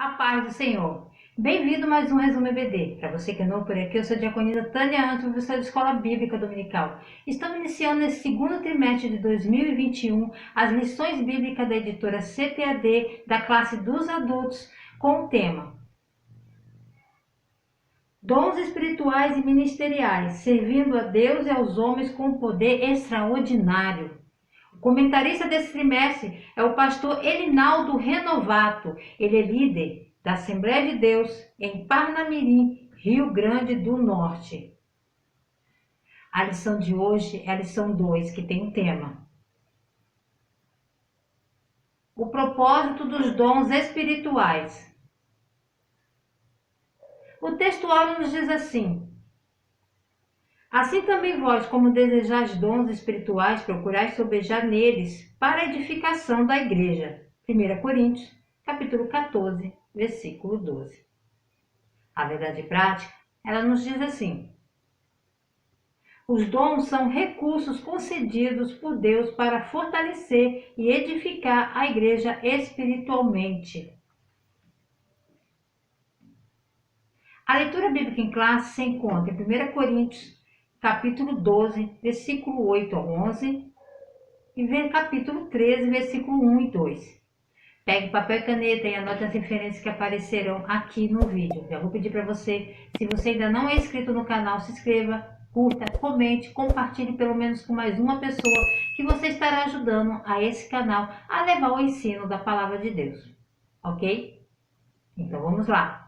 A paz do Senhor. Bem-vindo a mais um Resumo EBD. Para você que é novo por aqui, eu sou a diaconisa Tânia Anto, professora de Escola Bíblica Dominical. Estamos iniciando nesse segundo trimestre de 2021 as lições bíblicas da editora CPAD da classe dos adultos com o tema Dons espirituais e ministeriais, servindo a Deus e aos homens com poder extraordinário. O comentarista desse trimestre é o pastor Elinaldo Renovato. Ele é líder da Assembleia de Deus em Parnamirim, Rio Grande do Norte. A lição de hoje é a lição 2, que tem um tema: o propósito dos dons espirituais. O texto áureo nos diz assim: assim também vós, como desejais dons espirituais, procurais sobejar neles para a edificação da igreja. 1 Coríntios, capítulo 14, versículo 12. A verdade prática, ela nos diz assim: os dons são recursos concedidos por Deus para fortalecer e edificar a igreja espiritualmente. A leitura bíblica em classe se encontra em 1 Coríntios, capítulo 12, versículo 8 ao 11, e capítulo 13, versículo 1 e 2. Pegue papel e caneta e anote as referências que aparecerão aqui no vídeo. Já vou pedir para você, se você ainda não é inscrito no canal, se inscreva, curta, comente, compartilhe pelo menos com mais uma pessoa, que você estará ajudando a esse canal a levar o ensino da palavra de Deus. Ok? Então vamos lá.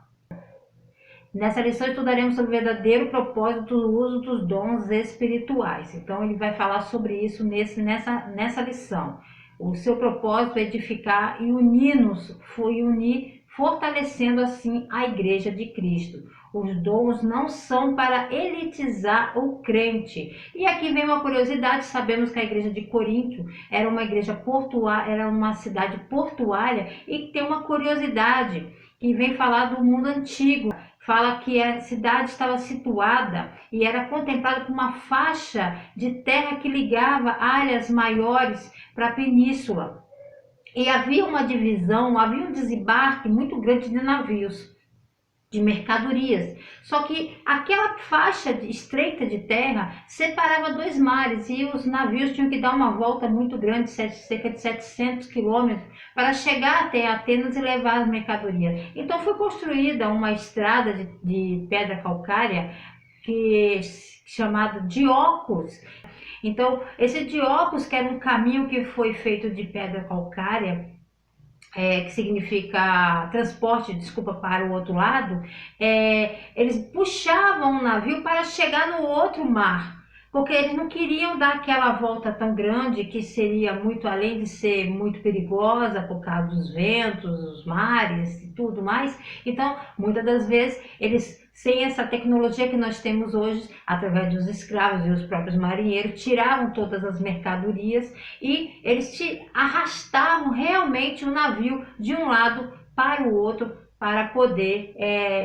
Nessa lição estudaremos sobre o verdadeiro propósito do uso dos dons espirituais. Então ele vai falar sobre isso nessa lição. O seu propósito é edificar e unir-nos, fortalecendo assim a Igreja de Cristo. Os dons não são para elitizar o crente. E aqui vem uma curiosidade: sabemos que a Igreja de Corinto era uma igreja portuária, era uma cidade portuária, e tem uma curiosidade que vem falar do mundo antigo. Fala que a cidade estava situada e era contemplada por uma faixa de terra que ligava áreas maiores para a península. E havia uma divisão, havia um desembarque muito grande de navios, de mercadorias. Só que aquela faixa estreita de terra separava dois mares e os navios tinham que dar uma volta muito grande, cerca de 700 quilômetros, para chegar até Atenas e levar as mercadorias. Então foi construída uma estrada de pedra calcária chamada Diocos. Então esse Diocos, que era um caminho que foi feito de pedra calcária, que significa transporte, para o outro lado, eles puxavam o navio para chegar no outro mar, porque eles não queriam dar aquela volta tão grande, que seria muito, além de ser muito perigosa por causa dos ventos, dos mares e tudo mais. Então, muitas das vezes, eles, sem essa tecnologia que nós temos hoje, através dos escravos e os próprios marinheiros, tiravam todas as mercadorias e eles arrastavam realmente o navio de um lado para o outro, para poder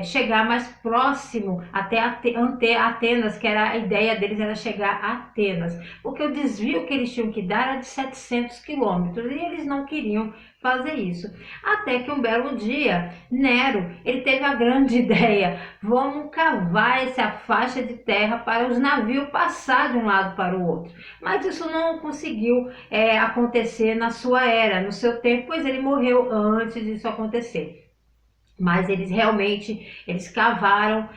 chegar mais próximo até Atenas, que era a ideia deles, era chegar a Atenas, porque o desvio que eles tinham que dar era de 700 quilômetros, e eles não queriam fazer isso. Até que um belo dia, Nero, ele teve a grande ideia: vamos cavar essa faixa de terra para os navios passar de um lado para o outro. Mas isso não conseguiu acontecer na sua era, no seu tempo, pois ele morreu antes disso acontecer. Mas eles realmente, escavaram,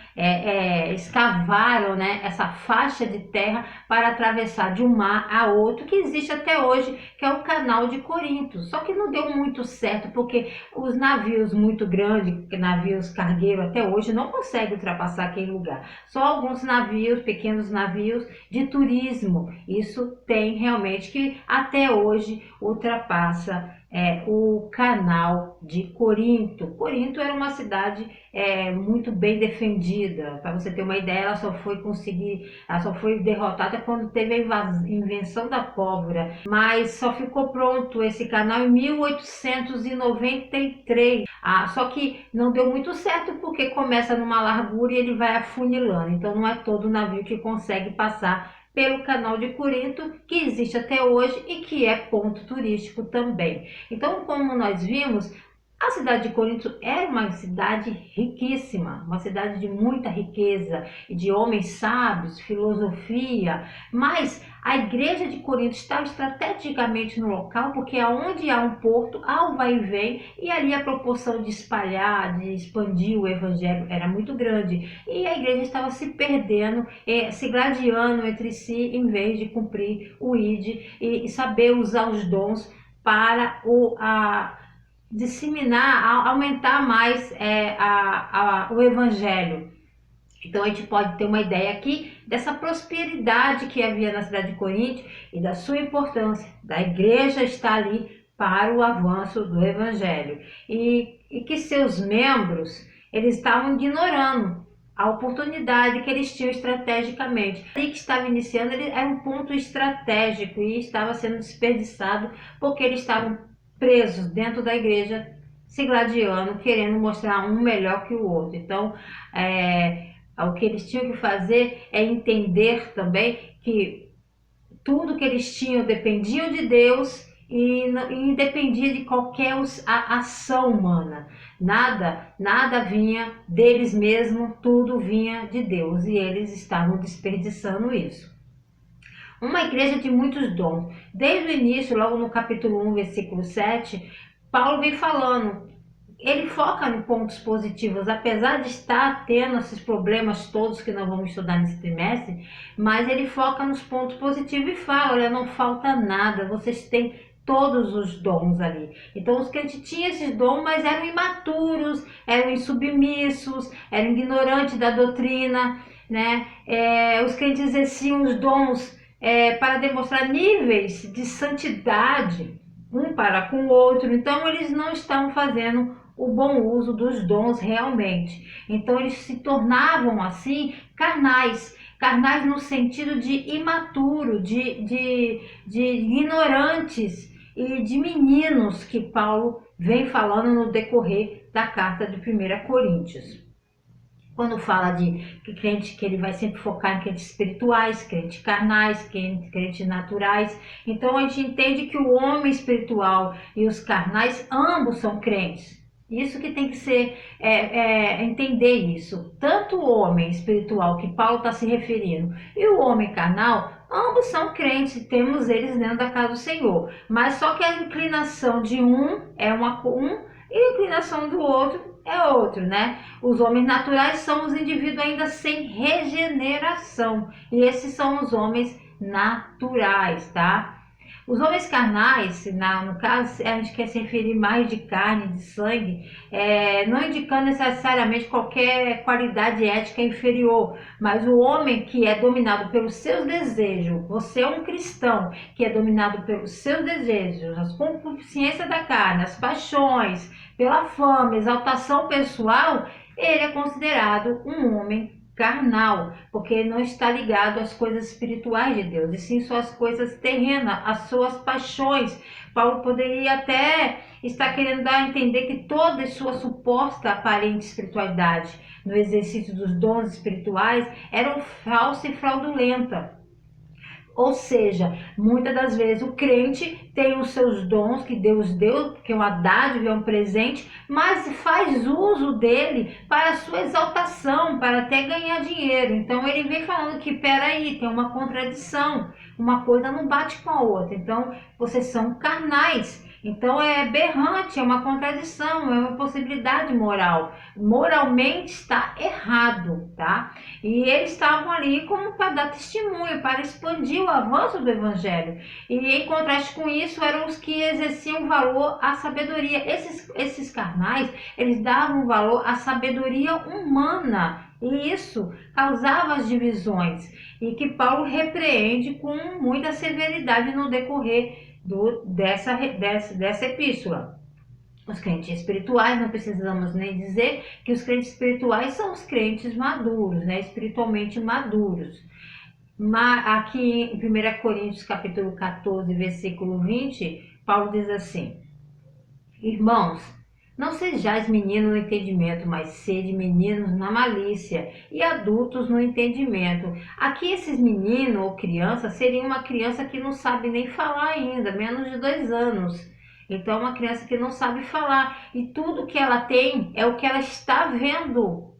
né, essa faixa de terra para atravessar de um mar a outro, que existe até hoje, que é o Canal de Corinto. Só que não deu muito certo, porque os navios muito grandes, navios cargueiros, até hoje não conseguem ultrapassar aquele lugar. Só alguns navios, pequenos navios de turismo, isso tem realmente, que até hoje ultrapassa o Canal de Corinto. Corinto era uma cidade muito bem defendida. Para você ter uma ideia, ela só foi derrotada quando teve a invenção da pólvora. Mas só ficou pronto esse canal em 1893. Só que não deu muito certo, porque começa numa largura e ele vai afunilando. Então não é todo navio que consegue passar pelo Canal de Corinto, que existe até hoje e que é ponto turístico também. Então, como nós vimos, A cidade de Corinto era uma cidade riquíssima, uma cidade de muita riqueza, e de homens sábios, filosofia, mas a igreja de Corinto estava estrategicamente no local, porque aonde há um porto, há um vai e vem, e ali a proporção de espalhar, de expandir o evangelho era muito grande, e a igreja estava se perdendo, se gladiando entre si, em vez de cumprir o ID e saber usar os dons para disseminar, aumentar mais o evangelho. Então a gente pode ter uma ideia aqui dessa prosperidade que havia na cidade de Corinto e da sua importância, da igreja estar ali para o avanço do evangelho. E que seus membros, eles estavam ignorando a oportunidade que eles tinham estrategicamente. Ali que estava iniciando, ele era um ponto estratégico e estava sendo desperdiçado porque eles estavam presos dentro da igreja, se gladiando, querendo mostrar um melhor que o outro. Então, o que eles tinham que fazer é entender também que tudo que eles tinham dependia de Deus e dependia de qualquer ação humana. Nada vinha deles mesmos, tudo vinha de Deus e eles estavam desperdiçando isso. Uma igreja de muitos dons. Desde o início, logo no capítulo 1, versículo 7, Paulo vem falando. Ele foca em pontos positivos, apesar de estar tendo esses problemas todos que nós vamos estudar nesse trimestre, mas ele foca nos pontos positivos e fala, olha, não falta nada, vocês têm todos os dons ali. Então os crentes tinham esses dons, mas eram imaturos, eram insubmissos, eram ignorantes da doutrina, né? Os crentes exerciam os dons para demonstrar níveis de santidade um para com o outro, então eles não estavam fazendo o bom uso dos dons realmente. Então eles se tornavam assim carnais no sentido de imaturo, de ignorantes e de meninos que Paulo vem falando no decorrer da carta de 1 Coríntios. Quando fala de crente, que ele vai sempre focar em crentes espirituais, crentes carnais, crentes naturais. Então a gente entende que o homem espiritual e os carnais, ambos são crentes. Isso que tem que ser, entender isso. Tanto o homem espiritual, que Paulo está se referindo, e o homem carnal, ambos são crentes, temos eles dentro da casa do Senhor. Mas só que a inclinação de um é e a inclinação do outro é outro, né? Os homens naturais são os indivíduos ainda sem regeneração. E esses são os homens naturais, tá? Os homens carnais, no caso, a gente quer se referir mais de carne, de sangue, não indicando necessariamente qualquer qualidade ética inferior, mas o homem que é dominado pelos seus desejos, você é um cristão que é dominado pelos seus desejos, as concupiscências da carne, as paixões, pela fama, exaltação pessoal, ele é considerado um homem carnal, porque ele não está ligado às coisas espirituais de Deus, e sim só às coisas terrenas, às suas paixões. Paulo poderia até estar querendo dar a entender que toda a sua suposta aparente espiritualidade no exercício dos dons espirituais eram falsa e fraudulenta. Ou seja, muitas das vezes o crente tem os seus dons que Deus deu, que é uma dádiva, é um presente, mas faz uso dele para a sua exaltação, para até ganhar dinheiro. Então ele vem falando que, peraí, tem uma contradição, uma coisa não bate com a outra. Então vocês são carnais. Então é berrante, é uma contradição, é uma possibilidade moral. Moralmente está errado, tá? E eles estavam ali como para dar testemunho, para expandir o avanço do evangelho. E em contraste com isso, eram os que exerciam valor à sabedoria. Esses carnais, eles davam valor à sabedoria humana. E isso causava as divisões. E que Paulo repreende com muita severidade no decorrer dessa epístola. Os crentes espirituais, não precisamos nem dizer que os crentes espirituais são os crentes maduros, né? Espiritualmente maduros. Mas aqui em 1 Coríntios capítulo 14, versículo 20, Paulo diz assim: irmãos, não sejais meninos no entendimento, mas sede meninos na malícia e adultos no entendimento. Aqui esses meninos ou criança seria uma criança que não sabe nem falar ainda, menos de 2 anos. Então, é uma criança que não sabe falar. E tudo que ela tem é o que ela está vendo,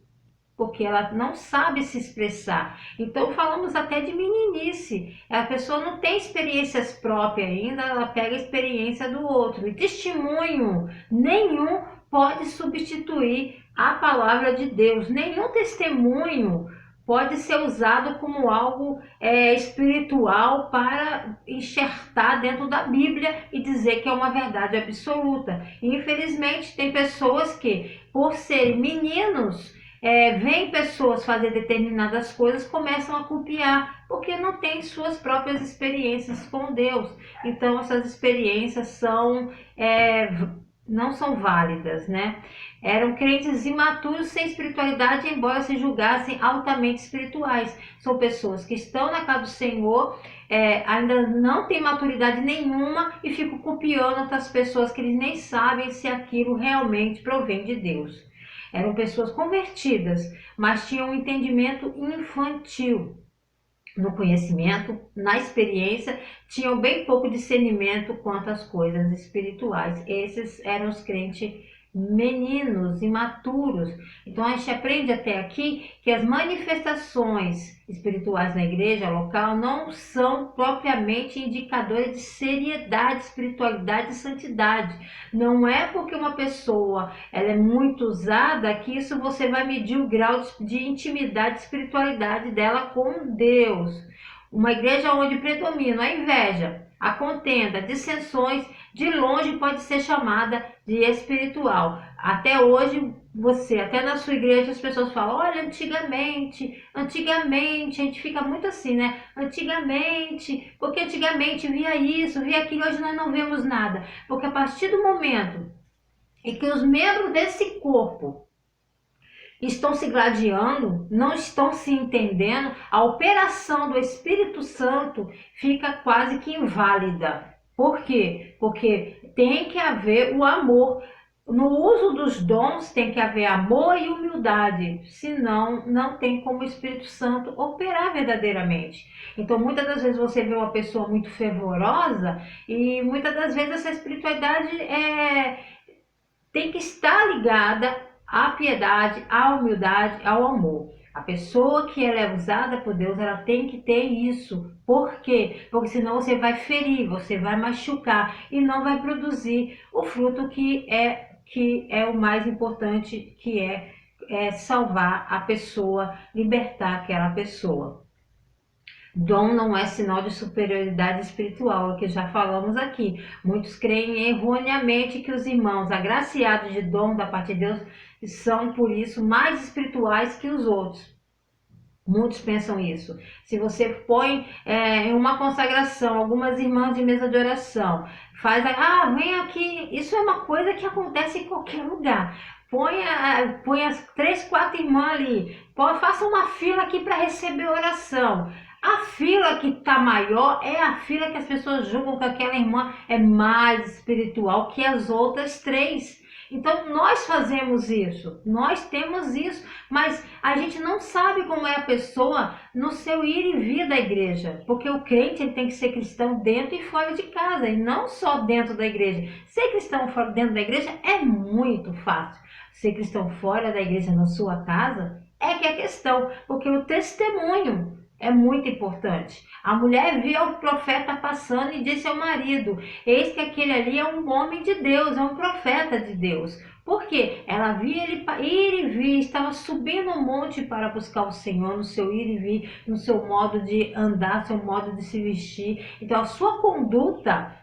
porque ela não sabe se expressar. Então, falamos até de meninice. A pessoa não tem experiências próprias ainda, ela pega a experiência do outro. E testemunho nenhum pode substituir a palavra de Deus. Nenhum testemunho pode ser usado como algo espiritual para enxertar dentro da Bíblia e dizer que é uma verdade absoluta. E, infelizmente, tem pessoas que, por serem meninos, veem pessoas fazer determinadas coisas, começam a copiar, porque não têm suas próprias experiências com Deus. Então, essas experiências não são válidas, né? Eram crentes imaturos, sem espiritualidade, embora se julgassem altamente espirituais. São pessoas que estão na casa do Senhor, ainda não têm maturidade nenhuma e ficam copiando outras pessoas que eles nem sabem se aquilo realmente provém de Deus. Eram pessoas convertidas, mas tinham um entendimento infantil no conhecimento, na experiência, tinham bem pouco discernimento quanto às coisas espirituais. Esses eram os crentes meninos, imaturos. Então a gente aprende até aqui que as manifestações espirituais na igreja local não são propriamente indicadores de seriedade, espiritualidade e santidade. Não é porque uma pessoa ela é muito usada que isso você vai medir o grau de intimidade e espiritualidade dela com Deus. Uma igreja onde predomina a inveja, a contenda, dissensões, de longe pode ser chamada de espiritual. Até hoje, até na sua igreja, as pessoas falam, olha, antigamente, a gente fica muito assim, né? Antigamente, porque antigamente via isso, via aquilo, hoje nós não vemos nada. Porque a partir do momento em que os membros desse corpo estão se gladiando, não estão se entendendo, a operação do Espírito Santo fica quase que inválida. Por quê? Porque tem que haver o amor. No uso dos dons tem que haver amor e humildade, senão não tem como o Espírito Santo operar verdadeiramente. Então muitas das vezes você vê uma pessoa muito fervorosa e muitas das vezes essa espiritualidade tem que estar ligada à piedade, à humildade, ao amor. A pessoa que ela é usada por Deus, ela tem que ter isso. Por quê? Porque senão você vai ferir, você vai machucar e não vai produzir o fruto que é o mais importante, que é salvar a pessoa, libertar aquela pessoa. Dom não é sinal de superioridade espiritual, é o que já falamos aqui. Muitos creem erroneamente que os irmãos agraciados de dom da parte de Deus são, por isso, mais espirituais que os outros. Muitos pensam isso. Se você põe em uma consagração, algumas irmãs de mesa de oração, vem aqui, isso é uma coisa que acontece em qualquer lugar. Põe as 3, 4 irmãs ali, faça uma fila aqui para receber oração. A fila que está maior é a fila que as pessoas julgam que aquela irmã é mais espiritual que as outras 3. Então nós fazemos isso, nós temos isso, mas a gente não sabe como é a pessoa no seu ir e vir da igreja, porque o crente ele tem que ser cristão dentro e fora de casa, e não só dentro da igreja. Ser cristão dentro da igreja é muito fácil, ser cristão fora da igreja na sua casa é que é questão, porque o testemunho é muito importante. A mulher viu o profeta passando e disse ao marido, eis que aquele ali é um homem de Deus, é um profeta de Deus. Por quê? Ela via ele ir e vir, estava subindo um monte para buscar o Senhor no seu ir e vir, no seu modo de andar, seu modo de se vestir. Então a sua conduta,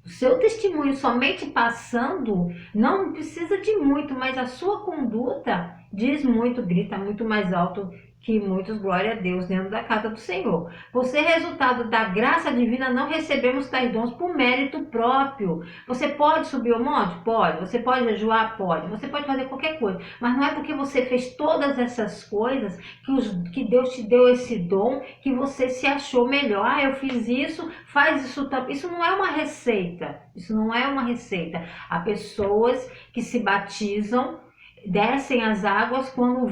o seu testemunho somente passando, não precisa de muito, mas a sua conduta diz muito, grita muito mais alto que muitos, glória a Deus, dentro da casa do Senhor. Por ser resultado da graça divina, não recebemos tais dons por mérito próprio. Você pode subir o monte? Pode. Você pode jejuar? Pode. Você pode fazer qualquer coisa. Mas não é porque você fez todas essas coisas que Deus te deu esse dom, que você se achou melhor. Eu fiz isso, faz isso também. Isso não é uma receita. Isso não é uma receita. Há pessoas que se batizam, descem as águas, quando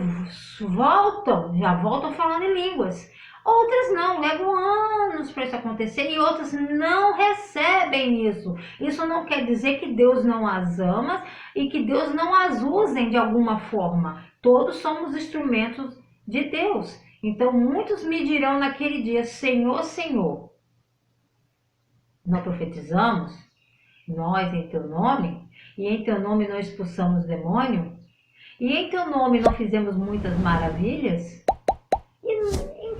voltam, já voltam falando em línguas. Outras não, levam anos para isso acontecer e outras não recebem isso. Isso não quer dizer que Deus não as ama e que Deus não as use de alguma forma. Todos somos instrumentos de Deus. Então muitos me dirão naquele dia: Senhor, Senhor, não profetizamos? Nós em teu nome? E em teu nome não expulsamos demônio? E em teu nome não fizemos muitas maravilhas?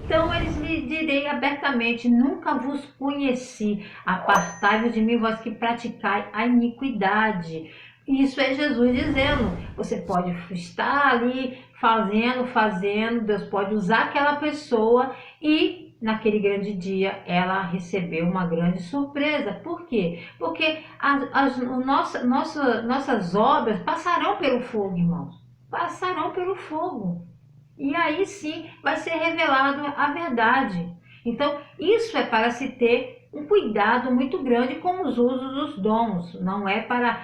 Então eles me direi abertamente: nunca vos conheci, apartai-vos de mim, vós que praticai a iniquidade. Isso é Jesus dizendo. Você pode estar ali fazendo, Deus pode usar aquela pessoa e naquele grande dia ela recebeu uma grande surpresa. Por quê? Porque nossas obras passarão pelo fogo, irmãos. Passarão pelo fogo. E aí sim vai ser revelado a verdade. Então, isso é para se ter um cuidado muito grande com os usos dos dons. Não é para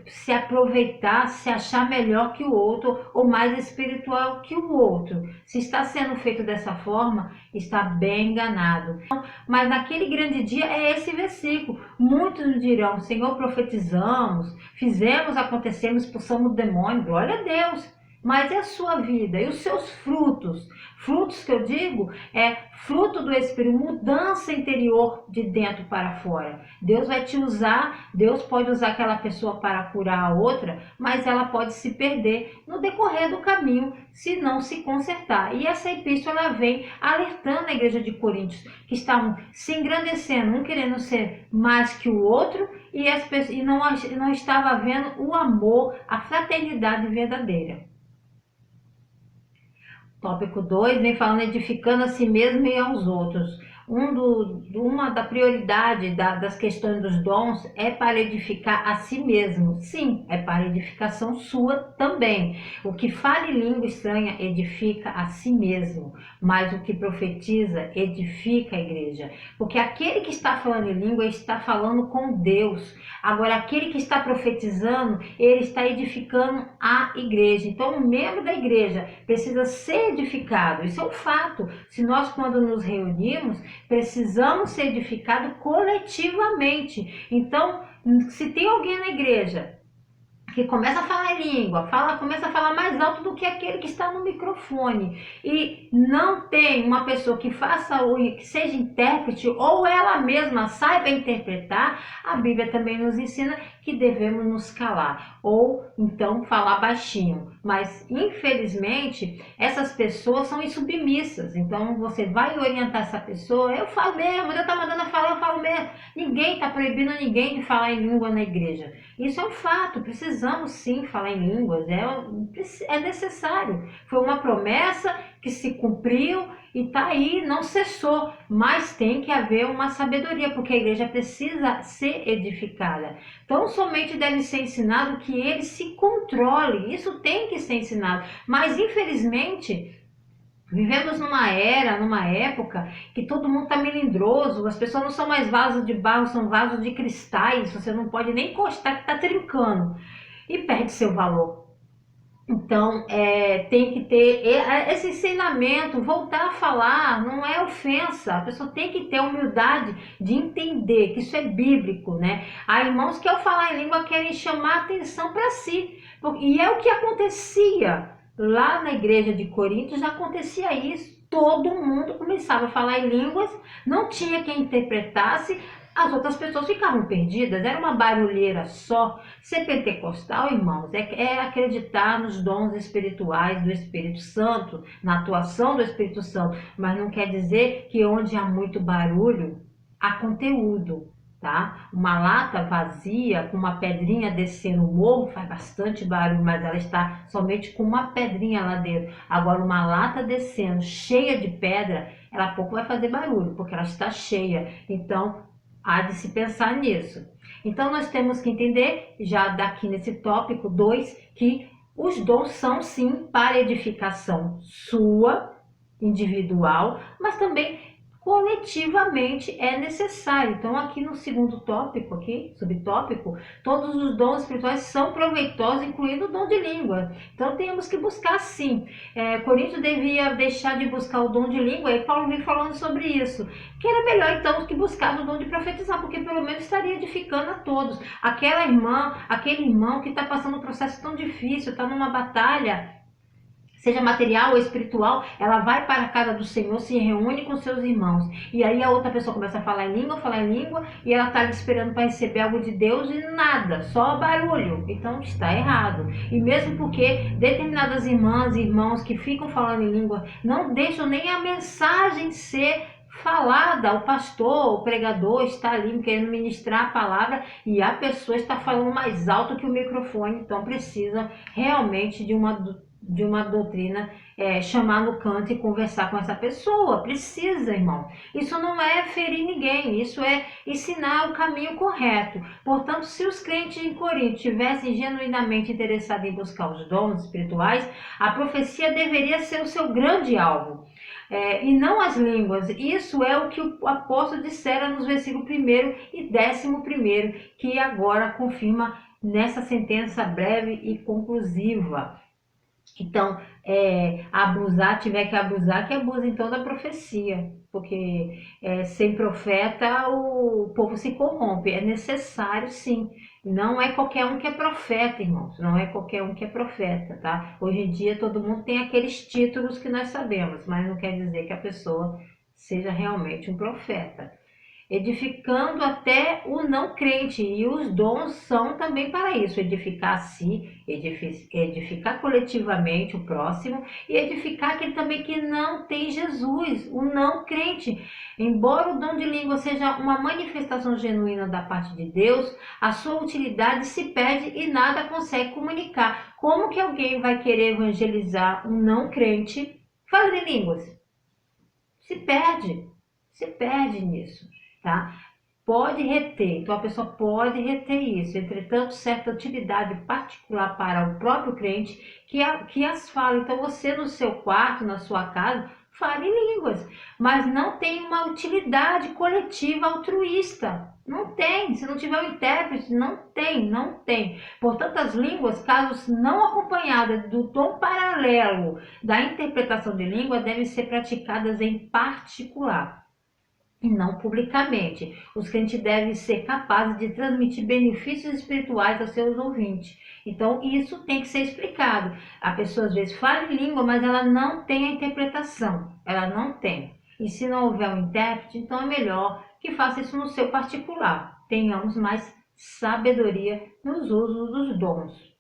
se aproveitar, se achar melhor que o outro ou mais espiritual que o outro. Se está sendo feito dessa forma, está bem enganado. Mas naquele grande dia é esse versículo. Muitos dirão: Senhor, profetizamos, fizemos, acontecemos, expulsamos o demônio. Glória a Deus. Mas é a sua vida e os seus frutos. Frutos que eu digo é fruto do Espírito, mudança interior de dentro para fora. Deus vai te usar, Deus pode usar aquela pessoa para curar a outra, mas ela pode se perder no decorrer do caminho se não se consertar. E essa epístola vem alertando a igreja de Coríntios, que estavam se engrandecendo, um querendo ser mais que o outro, e não estava vendo o amor, a fraternidade verdadeira. Tópico 2 vem falando edificando a si mesmo e aos outros. Uma da prioridade das questões dos dons é para edificar a si mesmo. Sim, é para edificação sua também. O que fala em língua estranha edifica a si mesmo, mas o que profetiza edifica a igreja. Porque aquele que está falando em língua está falando com Deus. Agora, aquele que está profetizando, ele está edificando a igreja. Então, o membro da igreja precisa ser edificado. Isso é um fato. Se nós, quando nos reunimos, precisamos ser edificados coletivamente. Então, se tem alguém na igreja que começa a falar em língua, começa a falar mais alto do que aquele que está no microfone, e não tem uma pessoa que que seja intérprete, ou ela mesma saiba interpretar, a Bíblia também nos ensina que devemos nos calar, ou então falar baixinho. Mas, infelizmente, essas pessoas são insubmissas. Então, você vai orientar essa pessoa: eu falo mesmo, Deus está mandando falar, eu falo mesmo. Ninguém está proibindo ninguém de falar em língua na igreja. Isso é um fato, precisamos sim falar em línguas, é necessário. Foi uma promessa que se cumpriu e está aí, não cessou, mas tem que haver uma sabedoria, porque a igreja precisa ser edificada. Então, somente deve ser ensinado que ele se controle, isso tem que ser ensinado, mas infelizmente vivemos numa época que todo mundo está melindroso, as pessoas não são mais vasos de barro, são vasos de cristais, você não pode nem encostar que está trincando e perde seu valor. Então, tem que ter esse ensinamento, voltar a falar, não é ofensa, a pessoa tem que ter humildade de entender que isso é bíblico, né? Há irmãos que ao falar em língua querem chamar a atenção para si, e é o que acontecia lá na igreja de Corinto, já acontecia isso, todo mundo começava a falar em línguas, não tinha quem interpretasse, as outras pessoas ficavam perdidas, era uma barulheira só. Ser pentecostal, irmãos, é acreditar nos dons espirituais do Espírito Santo, na atuação do Espírito Santo, mas não quer dizer que onde há muito barulho, há conteúdo, tá? Uma lata vazia, com uma pedrinha descendo o morro, faz bastante barulho, mas ela está somente com uma pedrinha lá dentro. Agora, uma lata descendo, cheia de pedra, ela pouco vai fazer barulho, porque ela está cheia. Então, há de se pensar nisso. Então, nós temos que entender, já daqui nesse tópico 2, que os dons são sim para edificação sua, individual, mas também coletivamente é necessário. Então, aqui no segundo tópico, aqui, subtópico, todos os dons espirituais são proveitosos, incluindo o dom de língua. Então, temos que buscar sim. Coríntios devia deixar de buscar o dom de língua, e Paulo vem falando sobre isso. Que era melhor, então, que buscar o dom de profetizar, porque pelo menos estaria edificando a todos. Aquela irmã, aquele irmão que está passando um processo tão difícil, está numa batalha, seja material ou espiritual, ela vai para a casa do Senhor, se reúne com seus irmãos. E aí a outra pessoa começa a falar em língua, e ela está ali esperando para receber algo de Deus e nada, só barulho. Então está errado. E mesmo porque determinadas irmãs e irmãos que ficam falando em língua não deixam nem a mensagem ser falada, o pastor, o pregador está ali querendo ministrar a palavra e a pessoa está falando mais alto que o microfone, então precisa realmente de uma doutrina, chamar no canto e conversar com essa pessoa. Precisa, irmão. Isso não é ferir ninguém, isso é ensinar o caminho correto. Portanto, se os crentes em Corinto tivessem genuinamente interessados em buscar os dons espirituais, a profecia deveria ser o seu grande alvo. E não as línguas. Isso é o que o apóstolo dissera nos versículos 1º e 11º, que agora confirma nessa sentença breve e conclusiva. Então, abusar, tiver que abusar, que abuse então da profecia, porque sem profeta o povo se corrompe. É necessário sim. Não é qualquer um que é profeta, irmãos. Não é qualquer um que é profeta, tá? Hoje em dia todo mundo tem aqueles títulos que nós sabemos, mas não quer dizer que a pessoa seja realmente um profeta. Edificando até o não crente, e os dons são também para isso, edificar a si, edificar coletivamente o próximo e edificar aquele também que não tem Jesus, o não crente. Embora o dom de língua seja uma manifestação genuína da parte de Deus, a sua utilidade se perde e nada consegue comunicar. Como que alguém vai querer evangelizar um não crente falando em línguas? Se perde nisso. Tá? Pode reter, então a pessoa pode reter isso, entretanto, certa utilidade particular para o próprio crente que as fala. Então, você no seu quarto, na sua casa, fale em línguas, mas não tem uma utilidade coletiva altruísta. Não tem, se não tiver um intérprete, não tem. Portanto, as línguas, caso não acompanhadas do tom paralelo da interpretação de língua, devem ser praticadas em particular e não publicamente. Os crentes devem ser capazes de transmitir benefícios espirituais aos seus ouvintes. Então, isso tem que ser explicado. A pessoa às vezes fala em língua, mas ela não tem a interpretação. Ela não tem. E se não houver um intérprete, então é melhor que faça isso no seu particular. Tenhamos mais sabedoria nos usos dos dons.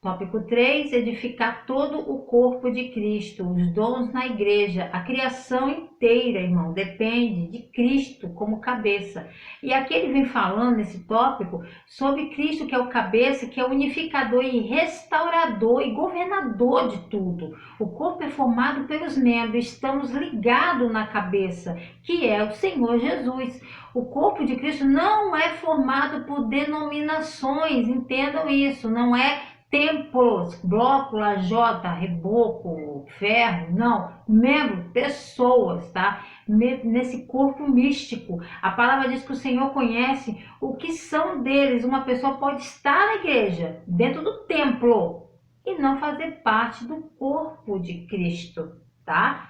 Tópico 3, edificar todo o corpo de Cristo, os dons na igreja. A criação inteira, irmão, depende de Cristo como cabeça. E aqui ele vem falando nesse tópico sobre Cristo, que é o cabeça, que é o unificador e restaurador e governador de tudo. O corpo é formado pelos membros, estamos ligados na cabeça, que é o Senhor Jesus. O corpo de Cristo não é formado por denominações, entendam isso, não é templos, bloco, lajota, reboco, ferro, não, membro, pessoas, tá? Nesse corpo místico. A palavra diz que o Senhor conhece o que são deles. Uma pessoa pode estar na igreja, dentro do templo, e não fazer parte do corpo de Cristo, tá?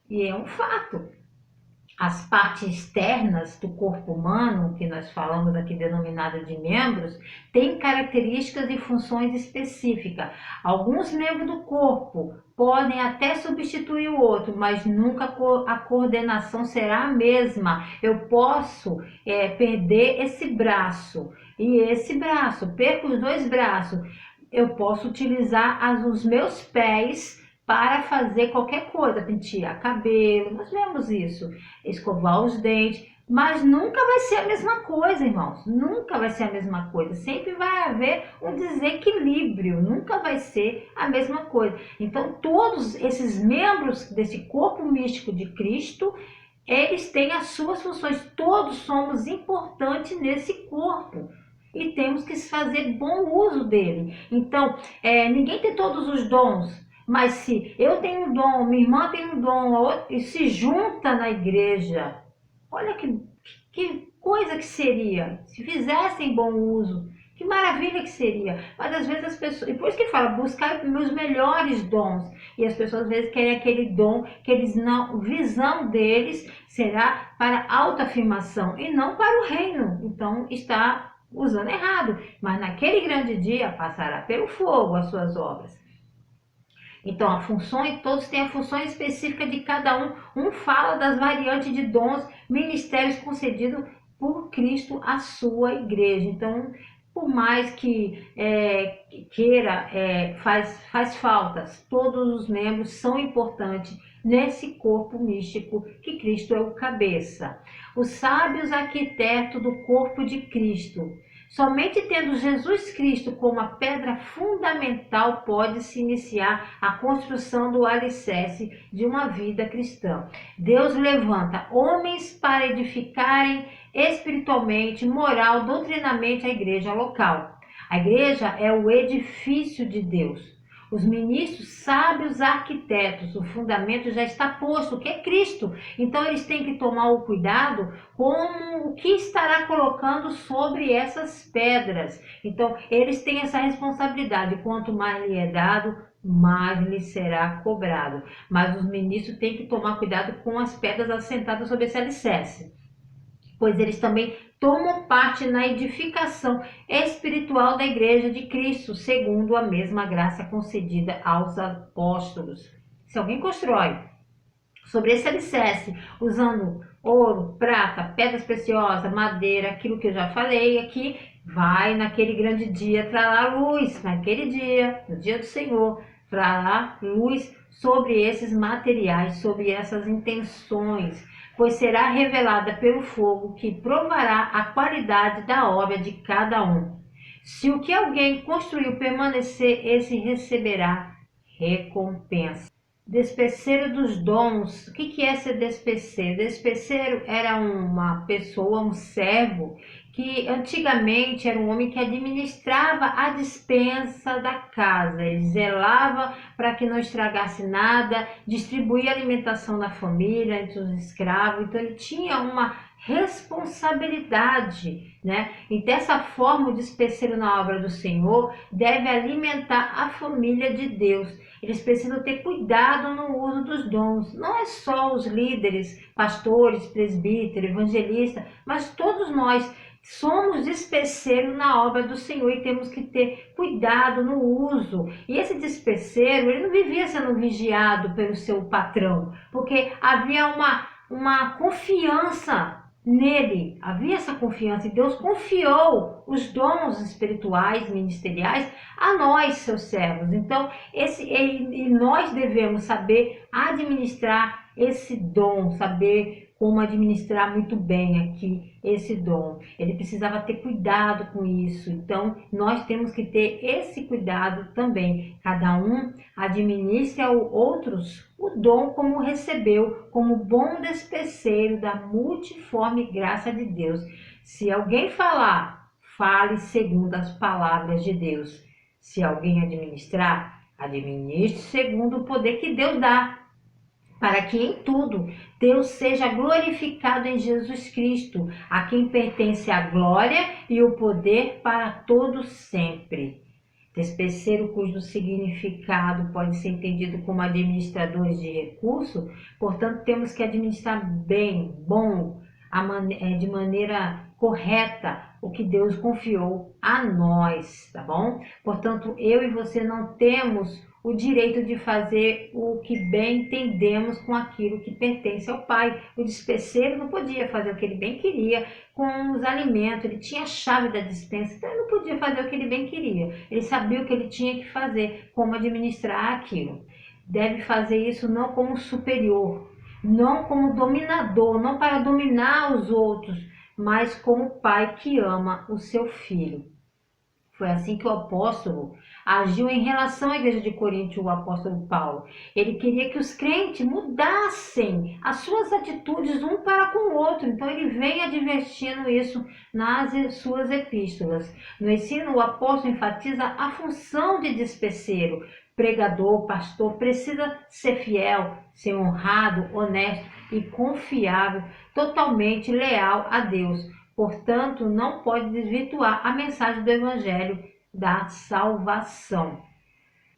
E é um fato. As partes externas do corpo humano, que nós falamos aqui denominada de membros, têm características e funções específicas. Alguns membros do corpo podem até substituir o outro, mas nunca a coordenação será a mesma. Eu posso perder esse braço e esse braço, perco os dois braços. Eu posso utilizar os meus pés para fazer qualquer coisa, pentear cabelo, nós vemos isso, escovar os dentes, mas nunca vai ser a mesma coisa, irmãos, nunca vai ser a mesma coisa, sempre vai haver um desequilíbrio, nunca vai ser a mesma coisa. Então, todos esses membros desse corpo místico de Cristo, eles têm as suas funções, todos somos importantes nesse corpo. E temos que fazer bom uso dele. Então, ninguém tem todos os dons. Mas se eu tenho um dom, minha irmã tem um dom, e se junta na igreja, olha que coisa que seria, se fizessem bom uso, que maravilha que seria. Mas às vezes as pessoas, e por isso que fala, buscar os melhores dons. E as pessoas às vezes querem aquele dom que eles não, visão deles será para autoafirmação e não para o reino. Então está usando errado. Mas naquele grande dia passará pelo fogo as suas obras. Então, a função, todos têm a função específica de cada um. Um fala das variantes de dons, ministérios concedidos por Cristo à sua igreja. Então, por mais que queira, faz faltas, todos os membros são importantes nesse corpo místico que Cristo é o cabeça. Os sábios arquitetos do corpo de Cristo. Somente tendo Jesus Cristo como a pedra fundamental pode-se iniciar a construção do alicerce de uma vida cristã. Deus levanta homens para edificarem espiritualmente, moral, doutrinamente a igreja local. A igreja é o edifício de Deus. Os ministros, sábios, arquitetos, o fundamento já está posto, que é Cristo. Então eles têm que tomar o cuidado com o que estará colocando sobre essas pedras. Então eles têm essa responsabilidade, quanto mais lhe é dado, mais lhe será cobrado. Mas os ministros têm que tomar cuidado com as pedras assentadas sobre esse alicerce, pois eles também tomam parte na edificação espiritual da igreja de Cristo, segundo a mesma graça concedida aos apóstolos. Se alguém constrói sobre esse alicerce, usando ouro, prata, pedras preciosas, madeira, aquilo que eu já falei aqui, vai naquele grande dia trará luz, naquele dia, no dia do Senhor, trará luz sobre esses materiais, sobre essas intenções, pois será revelada pelo fogo que provará a qualidade da obra de cada um. Se o que alguém construiu permanecer, esse receberá recompensa. Despeceiro dos dons. O que é ser despeceiro? Despeceiro era uma pessoa, um servo, que antigamente era um homem que administrava a despensa da casa. Ele zelava para que não estragasse nada, distribuía alimentação da família entre os escravos. Então ele tinha uma responsabilidade, né? E dessa forma o despeceiro na obra do Senhor deve alimentar a família de Deus. Eles precisam ter cuidado no uso dos dons. Não é só os líderes, pastores, presbíteros, evangelistas, mas todos nós somos despeceiro na obra do Senhor e temos que ter cuidado no uso. E esse despeceiro, ele não vivia sendo vigiado pelo seu patrão, porque havia uma confiança nele, havia essa confiança e Deus confiou os dons espirituais, ministeriais a nós, seus servos. Então, nós devemos saber administrar esse dom, saber como administrar muito bem aqui esse dom. Ele precisava ter cuidado com isso. Então, nós temos que ter esse cuidado também. Cada um administra aos outros o dom como recebeu, como bom despeceiro da multiforme graça de Deus. Se alguém falar, fale segundo as palavras de Deus. Se alguém administrar, administre segundo o poder que Deus dá, para que em tudo Deus seja glorificado em Jesus Cristo, a quem pertence a glória e o poder para todos sempre. Despeceiro, cujo significado pode ser entendido como administradores de recursos, portanto temos que administrar bem, de maneira correta o que Deus confiou a nós, tá bom? Portanto, eu e você não temos o direito de fazer o que bem entendemos com aquilo que pertence ao Pai. O despeceiro não podia fazer o que ele bem queria com os alimentos, ele tinha a chave da despensa, então ele não podia fazer o que ele bem queria. Ele sabia o que ele tinha que fazer, como administrar aquilo. Deve fazer isso não como superior, não como dominador, não para dominar os outros, mas como pai que ama o seu filho. Foi assim que o apóstolo agiu em relação à igreja de Corinto, o apóstolo Paulo. Ele queria que os crentes mudassem as suas atitudes um para com o outro. Então ele vem advertindo isso nas suas epístolas. No ensino, o apóstolo enfatiza a função de dispenseiro. Pregador, pastor, precisa ser fiel, ser honrado, honesto e confiável, totalmente leal a Deus. Portanto, não pode desvirtuar a mensagem do Evangelho da salvação.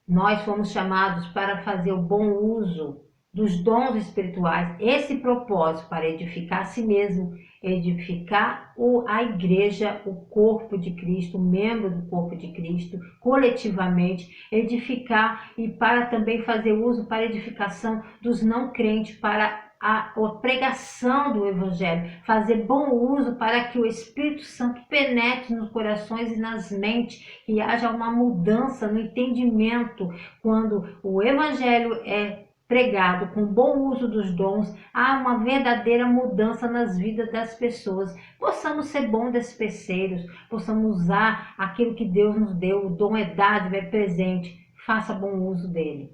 Nós fomos chamados para fazer o bom uso dos dons espirituais, esse propósito para edificar a si mesmo, edificar a igreja, o corpo de Cristo, o membro do corpo de Cristo, coletivamente, edificar e para também fazer uso para a edificação dos não crentes, para a pregação do Evangelho, fazer bom uso para que o Espírito Santo penetre nos corações e nas mentes e haja uma mudança no entendimento. Quando o Evangelho é pregado com bom uso dos dons, há uma verdadeira mudança nas vidas das pessoas. Possamos ser bons despeceiros, possamos usar aquilo que Deus nos deu, o dom é dádiva, é presente, faça bom uso dele.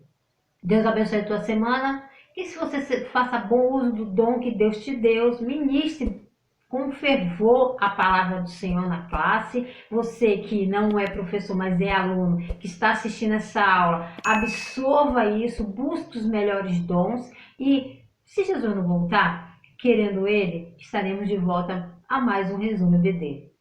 Deus abençoe a tua semana. E se você faça bom uso do dom que Deus te deu, ministre com fervor a palavra do Senhor na classe. Você que não é professor, mas é aluno, que está assistindo essa aula, absorva isso, busque os melhores dons. E se Jesus não voltar, querendo Ele, estaremos de volta a mais um Resumo EBD.